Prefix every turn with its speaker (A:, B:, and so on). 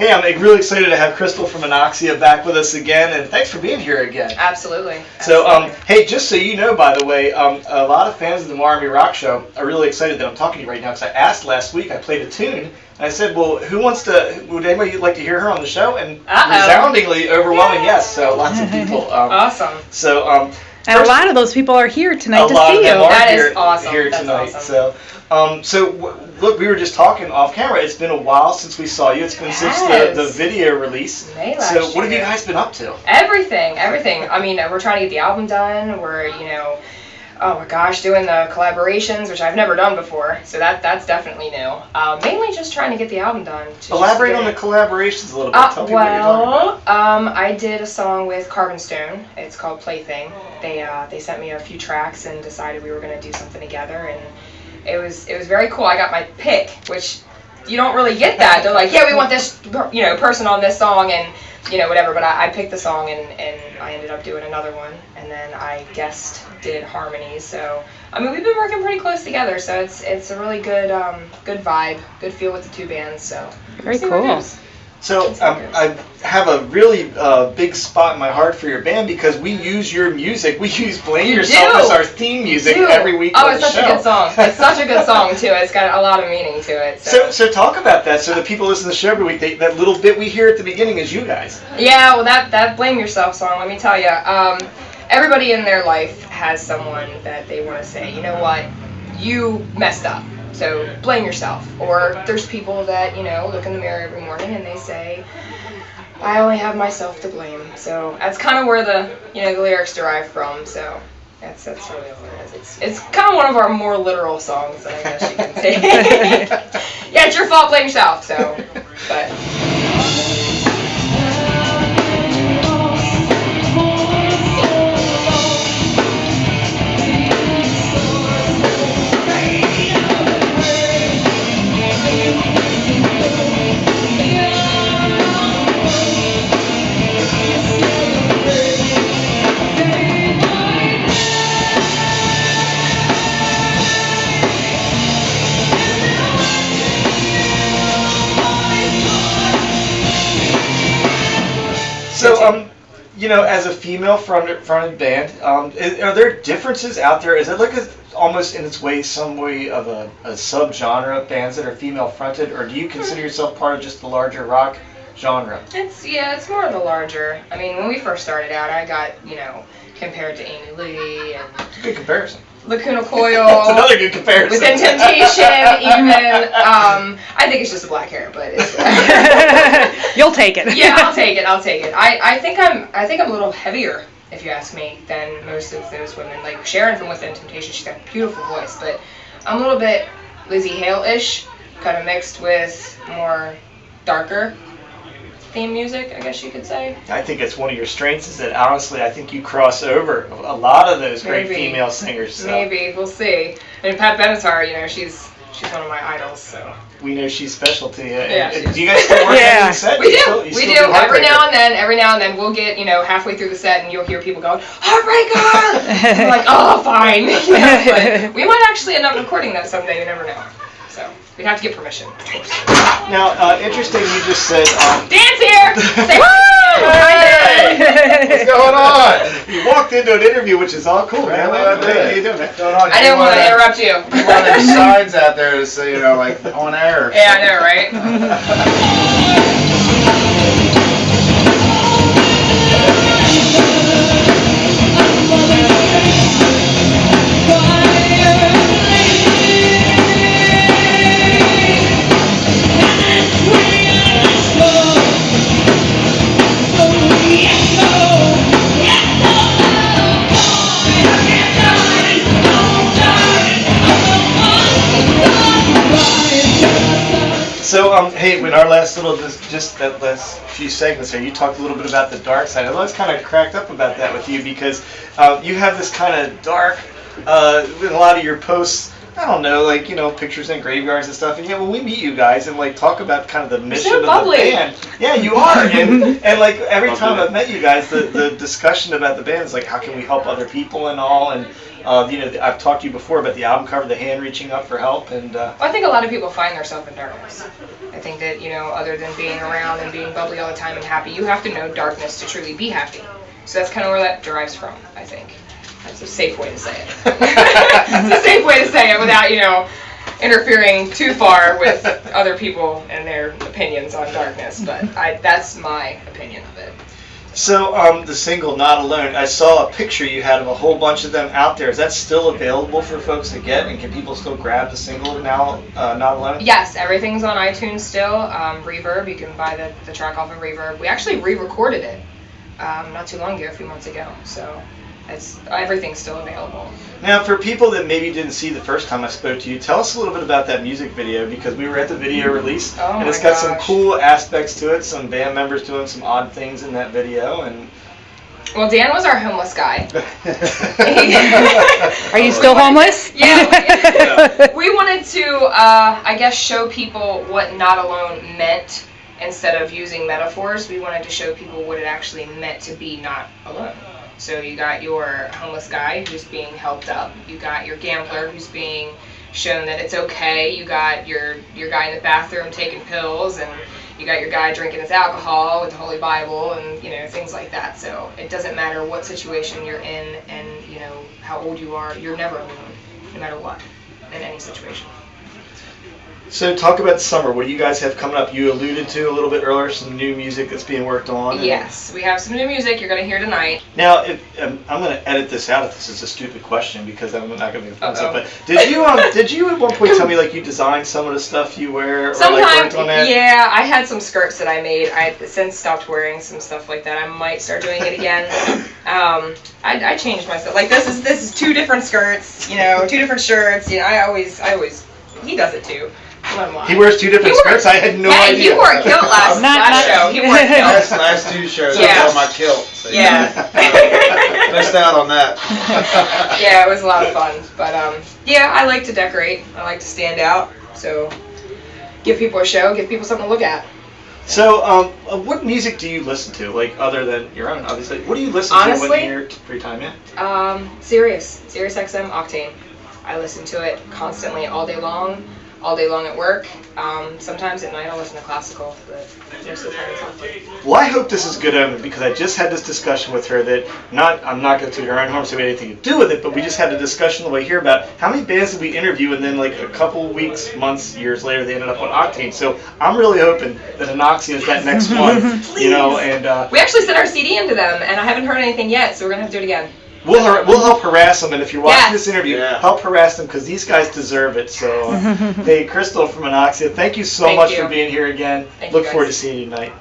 A: Hey, I'm really excited to have Crystal from Anoxia back with us again, and thanks for being here again.
B: Absolutely.
A: So, hey, just so you know, by the way, a lot of fans of the Marr Rock Show are really excited that I'm talking to you right now, because I asked last week, I played a tune, and I said, well, would anybody like to hear her on the show? And resoundingly overwhelming yes, so lots of people.
B: Awesome.
A: So,
C: and a lot of those people are here tonight to see you.
B: That is awesome.
A: Here
B: That's
A: tonight.
B: Awesome.
A: Look, we were just talking off camera. It's been a while since we saw you. It's been since the video release.
B: May last
A: so, what have you
B: year.
A: guys been up to?
B: Everything. I mean, we're trying to get the album done. We're, oh my gosh, doing the collaborations, which I've never done before. So that's definitely new. Mainly just trying to get the album done.
A: Elaborate on the collaborations a little bit. Tell people what you're talking about.
B: I did a song with Carbon Stone. It's called Plaything. They sent me a few tracks and decided we were going to do something together, and it was very cool. I got my pick, which you don't really get that. They're like, yeah, we want this person on this song, and whatever. But I picked the song, and I ended up doing another one, and then I did harmonies. So I mean, we've been working pretty close together. So it's a really good vibe, good feel with the two bands. So
C: very cool.
A: So I have a really big spot in my heart for your band because we use your music. We use Blame Yourself as our theme music every week on the show.
B: Oh, it's such a good song. It's such a good song, too. It's got a lot of meaning to it.
A: So talk about that. So the people listen to the show every week, that little bit we hear at the beginning is you guys.
B: Yeah, well, that Blame Yourself song, let me tell you, everybody in their life has someone that they want to say, you know what, you messed up. So blame yourself. Or there's people that, look in the mirror every morning and they say, I only have myself to blame. So that's kind of where the lyrics derive from. So that's really what it is. It's kind of one of our more literal songs, I guess you can say. Yeah, it's your fault, blame yourself. So, but.
A: So, as a female fronted band, are there differences out there? Is it like almost in its way, some way of a subgenre of bands that are female fronted, or do you consider yourself part of just the larger rock genre?
B: It's more of the larger. I mean, when we first started out, I got compared to Amy Lee and.
A: It's a good comparison.
B: Lacuna Coil.
A: That's another good comparison.
B: Within Temptation, even. I think it's just the black hair, but it's.
C: You'll take it.
B: Yeah, I'll take it. I think I'm a little heavier, if you ask me, than most of those women. Like Sharon from Within Temptation, she's got a beautiful voice, but I'm a little bit Lizzie Hale-ish, kind of mixed with more darker theme music, I guess you could say.
A: I think it's one of your strengths is that honestly I think you cross over a lot of those great female singers. So.
B: Maybe, we'll see. And Pat Benatar, she's one of my idols, so.
A: We know she's special to you.
B: Yeah,
A: do you guys still work on the set?
B: We do. We do. Every now and then we'll get, halfway through the set and you'll hear people going, Heartbreaker! And we're like, oh, fine. But we might actually end up recording that someday, you never know. So, we'd have to get permission, of course.
A: Now, interesting, you just said...
B: Dance here! Say
A: hey! What's going on? You walked into an interview, which is all cool, man. How you doing? What's going on?
B: I didn't want to interrupt you.
D: You want any signs out there to say, like, on air?
B: Yeah, I know, right?
A: So, hey, in our last just that last few segments here, you talked a little bit about the dark side. I was kind of cracked up about that with you because you have this kind of dark, in a lot of your posts, I don't know, like, pictures in graveyards and stuff. And yeah, when we meet you guys and like talk about kind of the mission of the band, yeah, you are. And like every time I've met you guys, the discussion about the band is like, how can we help other people and all. And I've talked to you before about the album cover, the hand reaching up for help, and
B: Well, I think a lot of people find themselves in darkness. I think that, other than being around and being bubbly all the time and happy, you have to know darkness to truly be happy. So that's kind of where that derives from, I think. That's a safe way to say it. It's a safe way to say it without, interfering too far with other people and their opinions on darkness. But that's my opinion of it.
A: So, the single "Not Alone," I saw a picture you had of a whole bunch of them out there. Is that still available for folks to get, and can people still grab the single now, "Not Alone"?
B: Yes, everything's on iTunes still. Reverb, you can buy the track off of Reverb. We actually re-recorded it not too long ago, a few months ago. So everything's still available.
A: Now, for people that maybe didn't see the first time I spoke to you, tell us a little bit about that music video, because we were at the video release, and it's got some cool aspects to it, some band members doing some odd things in that video, and...
B: Well, Dan was our homeless guy.
C: Are you still homeless?
B: Yeah. We wanted to, show people what not alone meant. Instead of using metaphors, we wanted to show people what it actually meant to be not alone. So you got your homeless guy who's being helped up. You got your gambler who's being shown that it's okay. You got your guy in the bathroom taking pills, and you got your guy drinking his alcohol with the Holy Bible, and things like that. So it doesn't matter what situation you're in, and how old you are. You're never alone, no matter what, in any situation.
A: So talk about summer. What do you guys have coming up? You alluded to a little bit earlier some new music that's being worked on.
B: Yes, we have some new music you're going to hear tonight.
A: Now, I'm going to edit this out if this is a stupid question, because I'm not going to be offensive. But did you at one point tell me you designed some of the stuff you wear, or
B: sometimes,
A: worked on that?
B: Yeah, I had some skirts that I made. I since stopped wearing some stuff like that. I might start doing it again. I changed myself. This is 2 different skirts. 2 different shirts. I always. He does it too.
A: He wears 2 different skirts? I had no idea.
B: He wore a kilt last show. He wore a kilt.
D: Last 2 shows,
B: Yeah.
D: I wore my kilt. So missed out on that.
B: Yeah, it was a lot of fun. But, I like to decorate. I like to stand out. So, give people a show, give people something to look at.
A: So, what music do you listen to, other than your own, obviously? What do you listen to when you're free time,
B: Sirius XM Octane. I listen to it constantly all day long at work. Sometimes at night I'll listen to classical, but most of the time it's not.
A: Well, I hope this is good omen, because I just had this discussion with her that, I'm not going to her own home so we had anything to do with it, but we just had a discussion on the way here about how many bands did we interview, and then a couple weeks, months, years later they ended up on Octane. So I'm really hoping that Anoxia is that next one. And
B: we actually sent our CD into them, and I haven't heard anything yet, so we're gonna have to do it again.
A: We'll help harass them, and if you're watching this interview, help harass them, because these guys deserve it. So, hey, Crystal from Anoxia, thank you so much for being here again. Look forward to seeing you tonight.